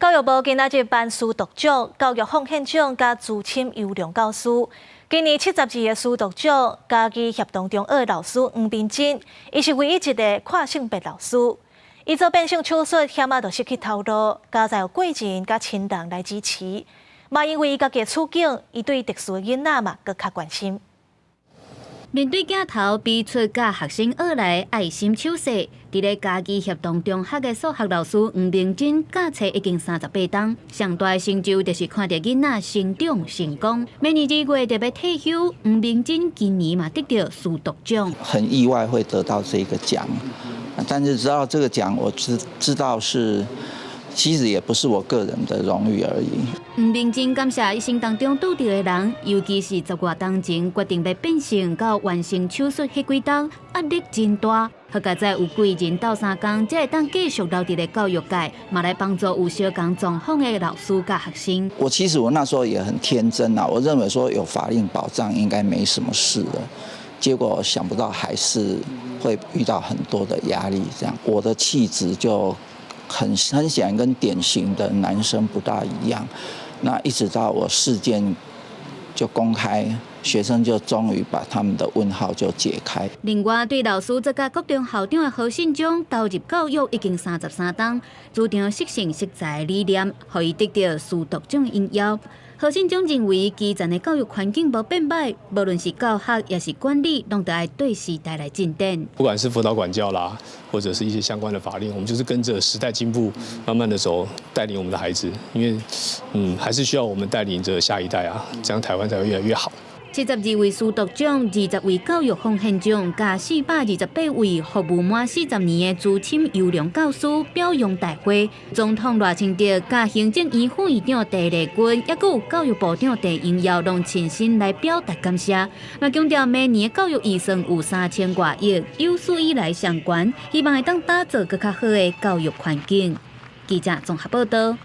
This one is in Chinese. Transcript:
教育部今仔日颁书读奖、教育奉献奖甲资深优良教师。今年72个书读奖，家己协同中学老师黄斌真，伊是唯一一个跨性别老师。伊做变性手术，险就失去头路，家在有贵人甲亲人来支持。嘛因为伊家己处境，伊对特殊囡仔嘛更较关心。面对镜头比出甲学生学来爱心手势，伫咧家己协同中学的数学老师黄明真教册已经38档，上大的成就就是看到囡仔成长成功。明年2月特别退休，黄明真今年嘛得到书读奖，很意外会得到这个奖，但是知道这个奖，我知道是。其实也不是我个人的荣誉而已。黄明真感谢一生当中拄到的人，尤其是10月当前决定要变性到完成手术迄几档，压力真大。好在在有贵人斗相共，才会当继续留伫咧教育界，嘛来帮助有小工状况的老师甲学生。其实我那时候也很天真啊，我认为说有法令保障应该没什么事了，结果想不到还是会遇到很多的压力。这样，我的气质就。很显然跟典型的男生不大一样，那一直到我事件就公开，学生就终于把他们的问号就解开。另外，对老师这个国中校长的好信奖投入教育已经33档，主张适性适才理念，让伊得到书读奖应邀。何信忠认为，基层的教育环境无变歹，无论是教学也是管理，拢得爱对时代来进展。不管是辅导管教啦，或者是一些相关的法令，我们就是跟着时代进步，慢慢的走，带领我们的孩子。因为，还是需要我们带领着下一代啊，这样台湾才会越来越好。72位书读奖、20位教育奉献奖，加428位服务满40年的资深优良教师表扬大会。总统赖清德、加行政院副院长陈丽君，也有教育部长陈英耀，拢亲身来表达感谢。嘛强调每年的教育预算有3000多亿，有史以来上悬，希望会当打造更较好的教育环境。记者综合报道。